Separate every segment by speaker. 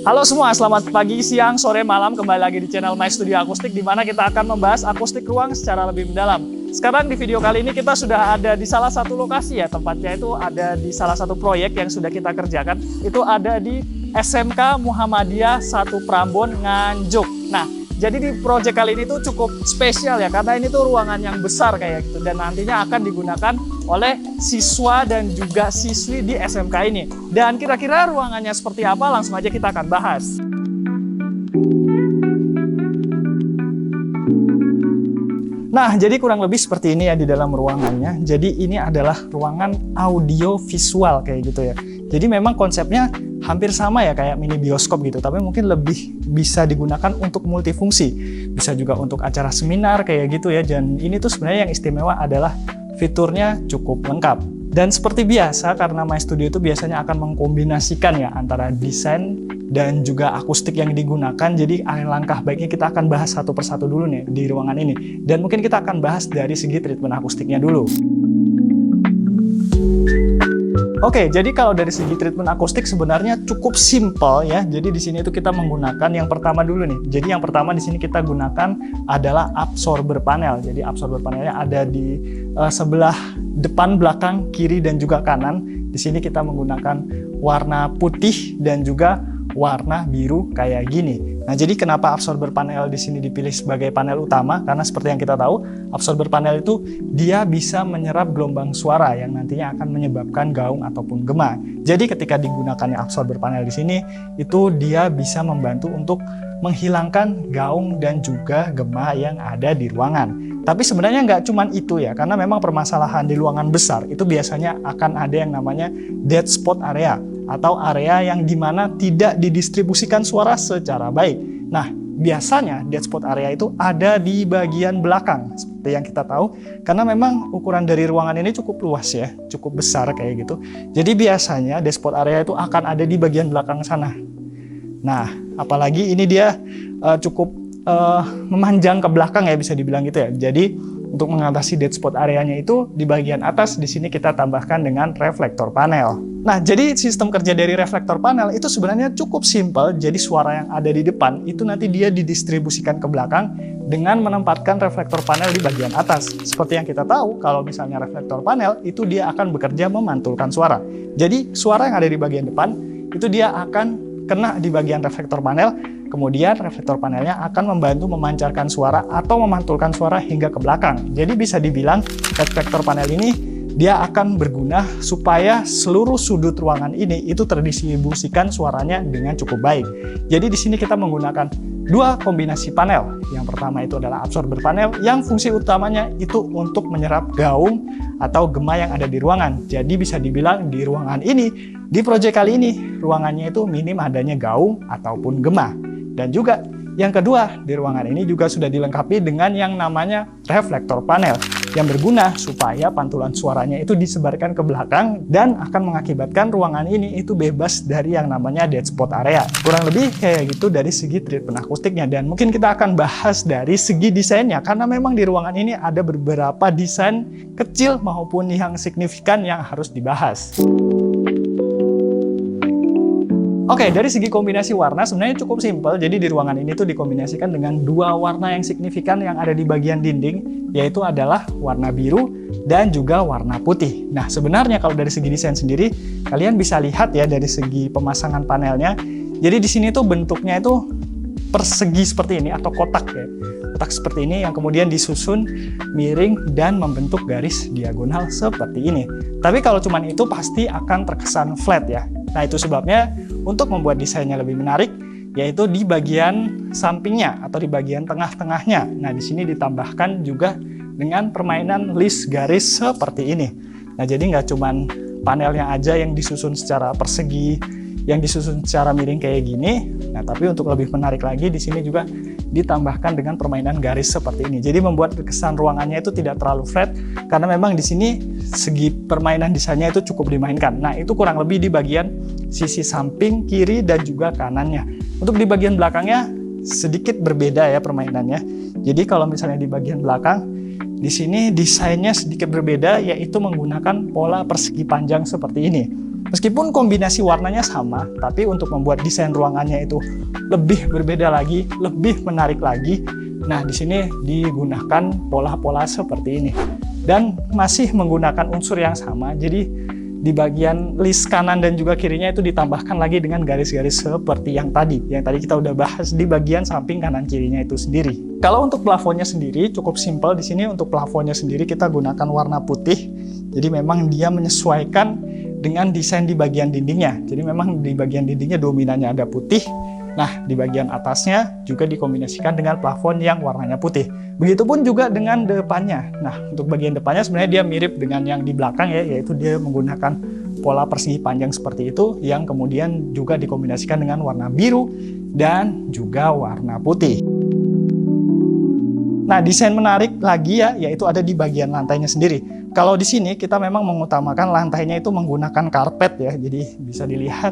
Speaker 1: Halo semua, selamat pagi, siang, sore, malam. Kembali lagi di channel My Studio Akustik, di mana kita akan membahas akustik ruang secara lebih mendalam. Sekarang di video kali ini kita sudah ada di salah satu lokasi ya, tempatnya itu ada di salah satu proyek yang sudah kita kerjakan. Itu ada di SMK Muhammadiyah 1 Prambon, Nganjuk. Nah, jadi di proyek kali ini tuh cukup spesial ya, karena ini tuh ruangan yang besar kayak gitu. Dan nantinya akan digunakan oleh siswa dan juga siswi di SMK ini. Dan kira-kira ruangannya seperti apa, langsung aja kita akan bahas. Nah, jadi kurang lebih seperti ini ya di dalam ruangannya. Jadi ini adalah ruangan audio visual kayak gitu ya. Jadi memang konsepnya hampir sama ya kayak mini bioskop gitu, tapi mungkin lebih bisa digunakan untuk multifungsi. Bisa juga untuk acara seminar kayak gitu ya. Dan ini tuh sebenarnya yang istimewa adalah fiturnya cukup lengkap. Dan seperti biasa, karena My Studio itu biasanya akan mengkombinasikan ya antara desain dan juga akustik yang digunakan. Jadi langkah baiknya kita akan bahas satu persatu dulu nih di ruangan ini. Dan mungkin kita akan bahas dari segi treatment akustiknya dulu. Oke, jadi kalau dari segi treatment akustik sebenarnya cukup simple ya. Jadi di sini itu kita menggunakan yang pertama dulu nih. Jadi yang pertama di sini kita gunakan adalah absorber panel. Jadi absorber panelnya ada di sebelah depan, belakang, kiri dan juga kanan. Di sini kita menggunakan warna putih dan juga warna biru kayak gini. Nah, jadi kenapa absorber panel di sini dipilih sebagai panel utama? Karena seperti yang kita tahu, absorber panel itu dia bisa menyerap gelombang suara yang nantinya akan menyebabkan gaung ataupun gema. Jadi ketika digunakannya absorber panel di sini, itu dia bisa membantu untuk menghilangkan gaung dan juga gema yang ada di ruangan. Tapi sebenarnya nggak cuma itu ya, karena memang permasalahan di ruangan besar itu biasanya akan ada yang namanya dead spot area, atau area yang dimana tidak didistribusikan suara secara baik. Nah, biasanya dead spot area itu ada di bagian belakang, seperti yang kita tahu, karena memang ukuran dari ruangan ini cukup luas ya, cukup besar kayak gitu. Jadi biasanya dead spot area itu akan ada di bagian belakang sana. Nah, apalagi ini dia cukup memanjang ke belakang ya, bisa dibilang gitu ya. Jadi untuk mengatasi dead spot areanya itu di bagian atas, di sini kita tambahkan dengan reflektor panel. Nah, jadi sistem kerja dari reflektor panel itu sebenarnya cukup simpel. Jadi suara yang ada di depan itu nanti dia didistribusikan ke belakang dengan menempatkan reflektor panel di bagian atas. Seperti yang kita tahu, kalau misalnya reflektor panel itu dia akan bekerja memantulkan suara. Jadi suara yang ada di bagian depan itu dia akan kena di bagian reflektor panel. Kemudian reflektor panelnya akan membantu memancarkan suara atau memantulkan suara hingga ke belakang. Jadi bisa dibilang reflektor panel ini dia akan berguna supaya seluruh sudut ruangan ini itu terdistribusikan suaranya dengan cukup baik. Jadi di sini kita menggunakan dua kombinasi panel. Yang pertama itu adalah absorber panel yang fungsi utamanya itu untuk menyerap gaung atau gema yang ada di ruangan. Jadi bisa dibilang di ruangan ini, di proyek kali ini, ruangannya itu minim adanya gaung ataupun gema. Dan juga yang kedua, di ruangan ini juga sudah dilengkapi dengan yang namanya reflektor panel yang berguna supaya pantulan suaranya itu disebarkan ke belakang dan akan mengakibatkan ruangan ini itu bebas dari yang namanya dead spot area. Kurang lebih kayak gitu dari segi treatment akustiknya, dan mungkin kita akan bahas dari segi desainnya karena memang di ruangan ini ada beberapa desain kecil maupun yang signifikan yang harus dibahas. Oke, dari segi kombinasi warna sebenarnya cukup simpel. Jadi di ruangan ini tuh dikombinasikan dengan dua warna yang signifikan yang ada di bagian dinding, yaitu adalah warna biru dan juga warna putih. Nah, sebenarnya kalau dari segi desain sendiri, kalian bisa lihat ya dari segi pemasangan panelnya. Jadi di sini tuh bentuknya itu persegi seperti ini atau kotak ya. Kotak seperti ini yang kemudian disusun miring dan membentuk garis diagonal seperti ini. Tapi kalau cuman itu pasti akan terkesan flat ya. Nah, itu sebabnya untuk membuat desainnya lebih menarik, yaitu di bagian sampingnya atau di bagian tengah-tengahnya. Nah, di sini ditambahkan juga dengan permainan list garis seperti ini. Nah, jadi nggak cuman panelnya aja yang disusun secara persegi, yang disusun secara miring kayak gini. Nah, tapi untuk lebih menarik lagi, di sini juga ditambahkan dengan permainan garis seperti ini. Jadi membuat kesan ruangannya itu tidak terlalu flat, karena memang di sini segi permainan desainnya itu cukup dimainkan. Nah, itu kurang lebih di bagian sisi samping, kiri, dan juga kanannya. Untuk di bagian belakangnya sedikit berbeda ya permainannya. Jadi kalau misalnya di bagian belakang, di sini desainnya sedikit berbeda, yaitu menggunakan pola persegi panjang seperti ini. Meskipun kombinasi warnanya sama, tapi untuk membuat desain ruangannya itu lebih berbeda lagi, lebih menarik lagi. Nah, di sini digunakan pola-pola seperti ini. Dan masih menggunakan unsur yang sama, jadi di bagian list kanan dan juga kirinya itu ditambahkan lagi dengan garis-garis seperti yang tadi kita udah bahas di bagian samping kanan kirinya itu sendiri. Kalau untuk plafonnya sendiri cukup simpel. Di sini untuk plafonnya sendiri kita gunakan warna putih, jadi memang dia menyesuaikan dengan desain di bagian dindingnya. Jadi memang di bagian dindingnya dominannya ada putih. Nah, di bagian atasnya juga dikombinasikan dengan plafon yang warnanya putih. Begitupun juga dengan depannya. Nah, untuk bagian depannya sebenarnya dia mirip dengan yang di belakang ya, yaitu dia menggunakan pola persegi panjang seperti itu, yang kemudian juga dikombinasikan dengan warna biru dan juga warna putih. Nah, desain menarik lagi ya, yaitu ada di bagian lantainya sendiri. Kalau di sini kita memang mengutamakan lantainya itu menggunakan karpet ya, jadi bisa dilihat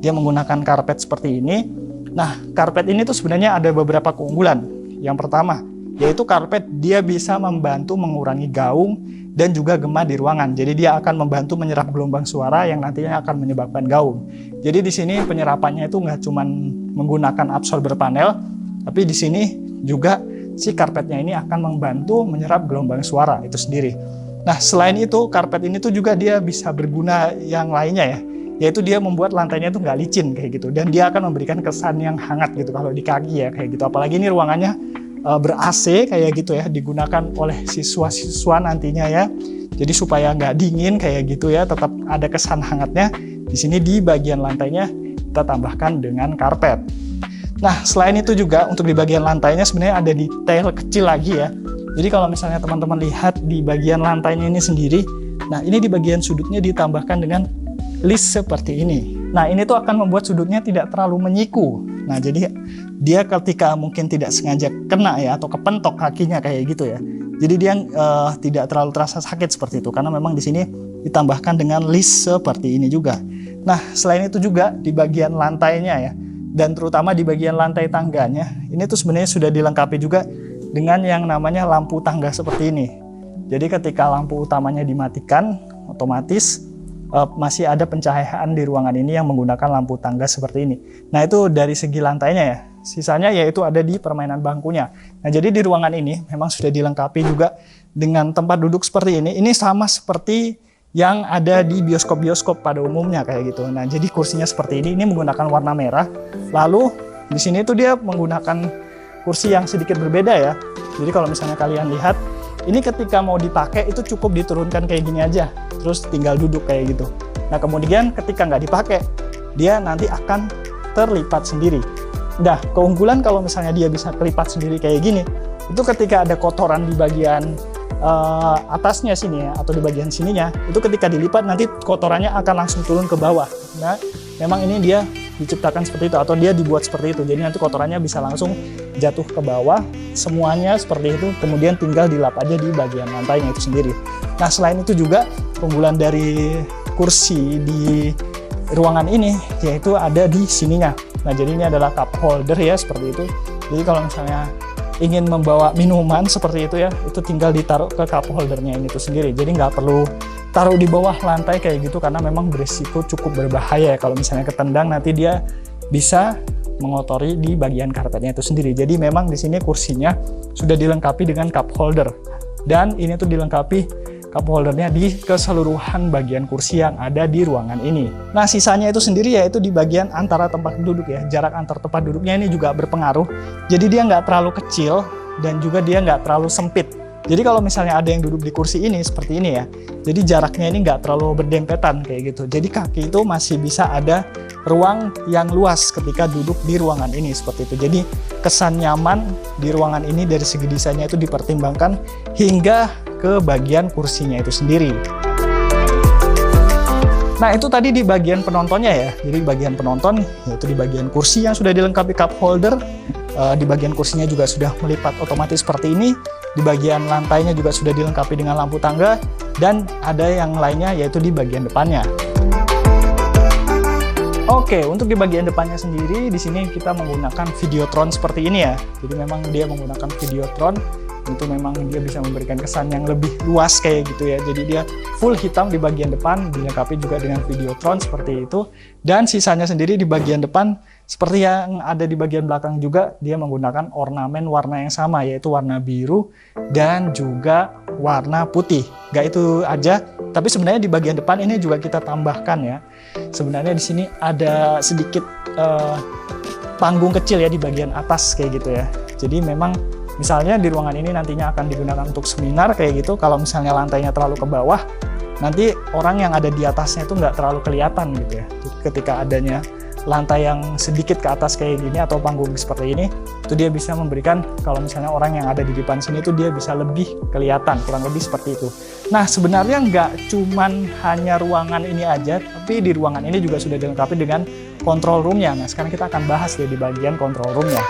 Speaker 1: dia menggunakan karpet seperti ini. Nah, karpet ini tuh sebenarnya ada beberapa keunggulan. Yang pertama, yaitu karpet dia bisa membantu mengurangi gaung dan juga gema di ruangan. Jadi dia akan membantu menyerap gelombang suara yang nantinya akan menyebabkan gaung. Jadi di sini penyerapannya itu nggak cuma menggunakan absorber panel, tapi di sini juga si karpetnya ini akan membantu menyerap gelombang suara itu sendiri. Nah, selain itu, karpet ini tuh juga dia bisa berguna yang lainnya ya, yaitu dia membuat lantainya tuh nggak licin kayak gitu, dan dia akan memberikan kesan yang hangat gitu kalau di kaki ya kayak gitu. Apalagi ini ruangannya ber-AC kayak gitu ya, digunakan oleh siswa-siswa nantinya ya, jadi supaya nggak dingin kayak gitu ya, tetap ada kesan hangatnya. Di sini di bagian lantainya kita tambahkan dengan karpet. Nah, selain itu juga untuk di bagian lantainya sebenarnya ada detail kecil lagi ya. Jadi kalau misalnya teman-teman lihat di bagian lantainya ini sendiri, nah ini di bagian sudutnya ditambahkan dengan list seperti ini. Nah, ini tuh akan membuat sudutnya tidak terlalu menyiku. Nah, jadi dia ketika mungkin tidak sengaja kena ya, atau kepentok kakinya kayak gitu ya, jadi dia tidak terlalu terasa sakit seperti itu, karena memang di sini ditambahkan dengan list seperti ini juga. Nah, selain itu juga di bagian lantainya ya, dan terutama di bagian lantai tangganya, ini tuh sebenarnya sudah dilengkapi juga dengan yang namanya lampu tangga seperti ini. Jadi ketika lampu utamanya dimatikan, otomatis masih ada pencahayaan di ruangan ini yang menggunakan lampu tangga seperti ini. Nah, itu dari segi lantainya ya. Sisanya yaitu ada di permainan bangkunya. Nah, jadi di ruangan ini memang sudah dilengkapi juga dengan tempat duduk seperti ini. Ini sama seperti yang ada di bioskop-bioskop pada umumnya kayak gitu. Nah, jadi kursinya seperti ini menggunakan warna merah. Lalu di sini tuh dia menggunakan kursi yang sedikit berbeda ya. Jadi kalau misalnya kalian lihat, ini ketika mau dipakai itu cukup diturunkan kayak gini aja, terus tinggal duduk kayak gitu. Nah, kemudian ketika nggak dipakai, dia nanti akan terlipat sendiri. Nah, keunggulan kalau misalnya dia bisa kelipat sendiri kayak gini, itu ketika ada kotoran di bagian atasnya sini ya, atau di bagian sininya, itu ketika dilipat nanti kotorannya akan langsung turun ke bawah. Nah, memang ini dia diciptakan seperti itu, atau dia dibuat seperti itu, jadi nanti kotorannya bisa langsung jatuh ke bawah semuanya seperti itu, kemudian tinggal dilap aja di bagian lantainya itu sendiri. Nah, selain itu juga keunggulan dari kursi di ruangan ini yaitu ada di sininya. Nah, jadi ini adalah cup holder ya, seperti itu. Jadi kalau misalnya ingin membawa minuman seperti itu ya, itu tinggal ditaruh ke cup holdernya ini tuh sendiri, jadi nggak perlu taruh di bawah lantai kayak gitu, karena memang berisiko cukup berbahaya ya. Kalau misalnya ketendang nanti dia bisa mengotori di bagian karpetnya itu sendiri. Jadi memang di sini kursinya sudah dilengkapi dengan cup holder, dan ini tuh dilengkapi cup holdernya di keseluruhan bagian kursi yang ada di ruangan ini. Nah, sisanya itu sendiri yaitu di bagian antara tempat duduk ya. Jarak antar tempat duduknya ini juga berpengaruh. Jadi dia nggak terlalu kecil dan juga dia nggak terlalu sempit. Jadi kalau misalnya ada yang duduk di kursi ini seperti ini ya, jadi jaraknya ini nggak terlalu berdempetan kayak gitu. Jadi kaki itu masih bisa ada ruang yang luas ketika duduk di ruangan ini seperti itu. Jadi kesan nyaman di ruangan ini dari segi desainnya itu dipertimbangkan hingga ke bagian kursinya itu sendiri. Nah, itu tadi di bagian penontonnya ya. Jadi bagian penonton yaitu di bagian kursi yang sudah dilengkapi cup holder, di bagian kursinya juga sudah melipat otomatis seperti ini. Di bagian lantainya juga sudah dilengkapi dengan lampu tangga, dan ada yang lainnya yaitu di bagian depannya. Oke, untuk di bagian depannya sendiri di sini kita menggunakan Videotron seperti ini ya. Jadi memang dia menggunakan Videotron itu memang dia bisa memberikan kesan yang lebih luas kayak gitu ya. Jadi dia full hitam di bagian depan, dilengkapi juga dengan Videotron seperti itu. Dan sisanya sendiri di bagian depan seperti yang ada di bagian belakang juga, dia menggunakan ornamen warna yang sama, yaitu warna biru dan juga warna putih. Gak itu aja, tapi sebenarnya di bagian depan ini juga kita tambahkan ya. Sebenarnya di sini ada sedikit panggung kecil ya di bagian atas kayak gitu ya. Jadi memang misalnya di ruangan ini nantinya akan digunakan untuk seminar kayak gitu. Kalau misalnya lantainya terlalu ke bawah, nanti orang yang ada di atasnya itu nggak terlalu kelihatan gitu ya. Ketika adanya lantai yang sedikit ke atas kayak gini atau panggung seperti ini, itu dia bisa memberikan, kalau misalnya orang yang ada di depan sini itu dia bisa lebih kelihatan, kurang lebih seperti itu. Nah sebenarnya nggak cuman hanya ruangan ini aja, tapi di ruangan ini juga sudah dilengkapi dengan control room-nya. Nah sekarang kita akan bahas ya di bagian control room-nya.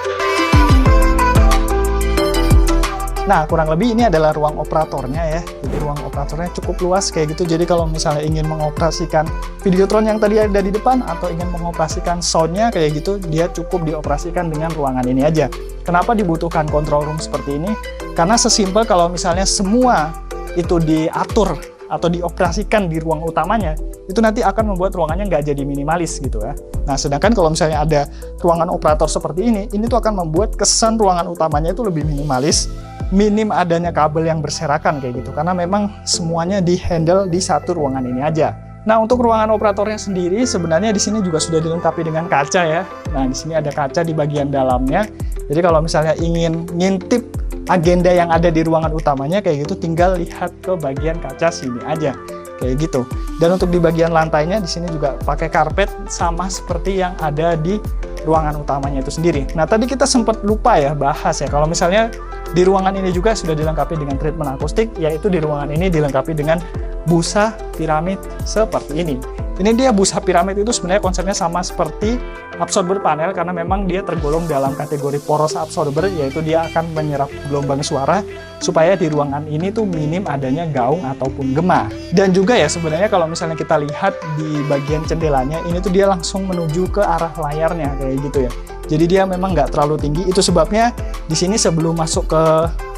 Speaker 1: Nah, kurang lebih ini adalah ruang operatornya ya. Jadi ruang operatornya cukup luas kayak gitu. Jadi kalau misalnya ingin mengoperasikan Videotron yang tadi ada di depan atau ingin mengoperasikan sound-nya kayak gitu, dia cukup dioperasikan dengan ruangan ini aja. Kenapa dibutuhkan control room seperti ini? Karena sesimpel kalau misalnya semua itu diatur atau dioperasikan di ruang utamanya, itu nanti akan membuat ruangannya nggak jadi minimalis gitu ya. Nah, sedangkan kalau misalnya ada ruangan operator seperti ini tuh akan membuat kesan ruangan utamanya itu lebih minimalis, minim adanya kabel yang berserakan kayak gitu, karena memang semuanya di-handle di satu ruangan ini aja. Nah, untuk ruangan operatornya sendiri sebenarnya di sini juga sudah dilengkapi dengan kaca ya. Nah, di sini ada kaca di bagian dalamnya. Jadi kalau misalnya ingin ngintip agenda yang ada di ruangan utamanya kayak gitu, tinggal lihat ke bagian kaca sini aja kayak gitu. Dan untuk di bagian lantainya di sini juga pakai karpet sama seperti yang ada di ruangan utamanya itu sendiri. Nah, tadi kita sempat lupa ya bahas ya, kalau misalnya di ruangan ini juga sudah dilengkapi dengan treatment akustik, yaitu di ruangan ini dilengkapi dengan busa piramid seperti ini. Ini dia busa piramid itu sebenarnya konsepnya sama seperti absorber panel, karena memang dia tergolong dalam kategori poros absorber, yaitu dia akan menyerap gelombang suara supaya di ruangan ini tuh minim adanya gaung ataupun gema. Dan juga ya sebenarnya kalau misalnya kita lihat di bagian jendelanya ini tuh dia langsung menuju ke arah layarnya kayak gitu ya. Jadi dia memang nggak terlalu tinggi, itu sebabnya di sini sebelum masuk ke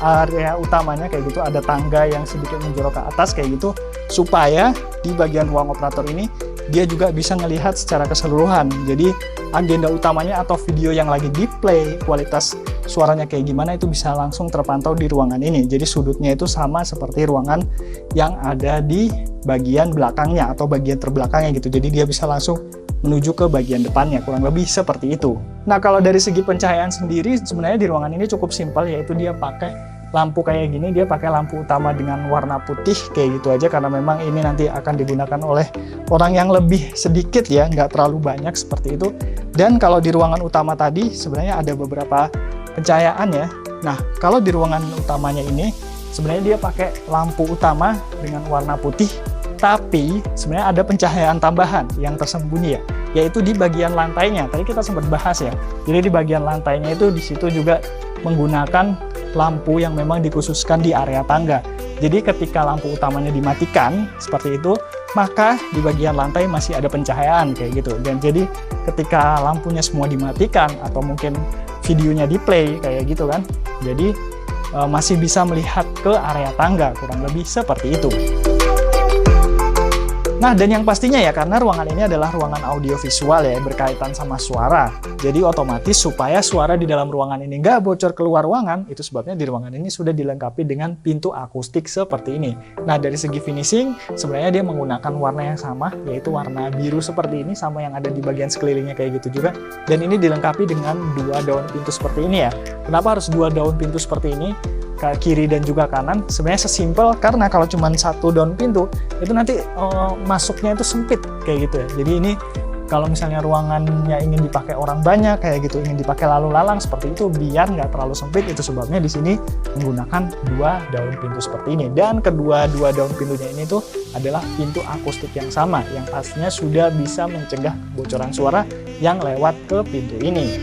Speaker 1: area utamanya kayak gitu ada tangga yang sedikit menjorok ke atas kayak gitu, supaya di bagian ruang operator ini dia juga bisa melihat secara keseluruhan. Jadi agenda utamanya atau video yang lagi di play, kualitas suaranya kayak gimana itu bisa langsung terpantau di ruangan ini. Jadi sudutnya itu sama seperti ruangan yang ada di bagian belakangnya atau bagian terbelakangnya gitu. Jadi dia bisa langsung menuju ke bagian depannya, kurang lebih seperti itu. Nah, kalau dari segi pencahayaan sendiri sebenarnya di ruangan ini cukup simpel, yaitu dia pakai lampu kayak gini, dia pakai lampu utama dengan warna putih kayak gitu aja, karena memang ini nanti akan digunakan oleh orang yang lebih sedikit ya, nggak terlalu banyak seperti itu. Dan kalau di ruangan utama tadi sebenarnya ada beberapa pencahayaan ya. Nah, kalau di ruangan utamanya ini sebenarnya dia pakai lampu utama dengan warna putih, tapi sebenarnya ada pencahayaan tambahan yang tersembunyi ya, yaitu di bagian lantainya. Tadi kita sempat bahas ya. Jadi di bagian lantainya itu di situ juga menggunakan lampu yang memang dikhususkan di area tangga. Jadi ketika lampu utamanya dimatikan seperti itu, maka di bagian lantai masih ada pencahayaan kayak gitu. Dan jadi ketika lampunya semua dimatikan atau mungkin videonya di play kayak gitu kan, jadi masih bisa melihat ke area tangga, kurang lebih seperti itu. Nah, dan yang pastinya ya, karena ruangan ini adalah ruangan audiovisual ya, berkaitan sama suara. Jadi otomatis supaya suara di dalam ruangan ini nggak bocor keluar ruangan, itu sebabnya di ruangan ini sudah dilengkapi dengan pintu akustik seperti ini. Nah, dari segi finishing, sebenarnya dia menggunakan warna yang sama, yaitu warna biru seperti ini, sama yang ada di bagian sekelilingnya kayak gitu juga. Dan ini dilengkapi dengan 2 daun pintu seperti ini ya. Kenapa harus 2 daun pintu seperti ini? Ke kiri dan juga kanan, sebenarnya sesimpel karena kalau cuma 1 daun pintu itu nanti masuknya itu sempit kayak gitu ya. Jadi ini kalau misalnya ruangannya ingin dipakai orang banyak kayak gitu, ingin dipakai lalu lalang seperti itu biar nggak terlalu sempit, itu sebabnya di sini menggunakan 2 daun pintu seperti ini. Dan kedua daun pintunya ini tuh adalah pintu akustik yang sama, yang pastinya sudah bisa mencegah bocoran suara yang lewat ke pintu ini.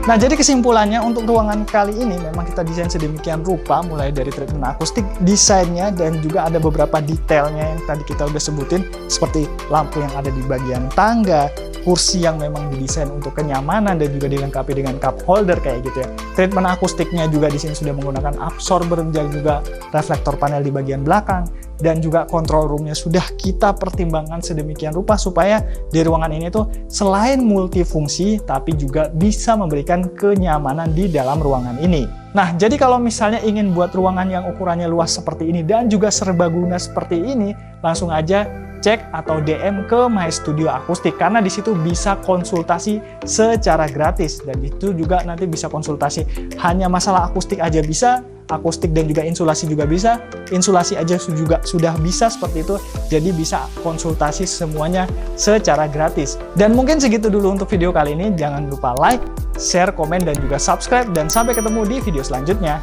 Speaker 1: Nah, jadi kesimpulannya untuk ruangan kali ini memang kita desain sedemikian rupa, mulai dari treatment akustik, desainnya, dan juga ada beberapa detailnya yang tadi kita udah sebutin, seperti lampu yang ada di bagian tangga, kursi yang memang didesain untuk kenyamanan dan juga dilengkapi dengan cup holder kayak gitu ya. Treatment akustiknya juga di sini sudah menggunakan absorber dan juga reflektor panel di bagian belakang, dan juga control roomnya sudah kita pertimbangkan sedemikian rupa supaya di ruangan ini tuh selain multifungsi tapi juga bisa memberikan kenyamanan di dalam ruangan ini. Nah, jadi kalau misalnya ingin buat ruangan yang ukurannya luas seperti ini dan juga serbaguna seperti ini, langsung aja cek atau DM ke My Studio Akustik, karena di situ bisa konsultasi secara gratis, dan itu juga nanti bisa konsultasi hanya masalah akustik aja bisa, akustik dan juga insulasi juga bisa, insulasi aja juga sudah bisa seperti itu, jadi bisa konsultasi semuanya secara gratis. Dan mungkin segitu dulu untuk video kali ini, jangan lupa like, share, komen, dan juga subscribe, dan sampai ketemu di video selanjutnya.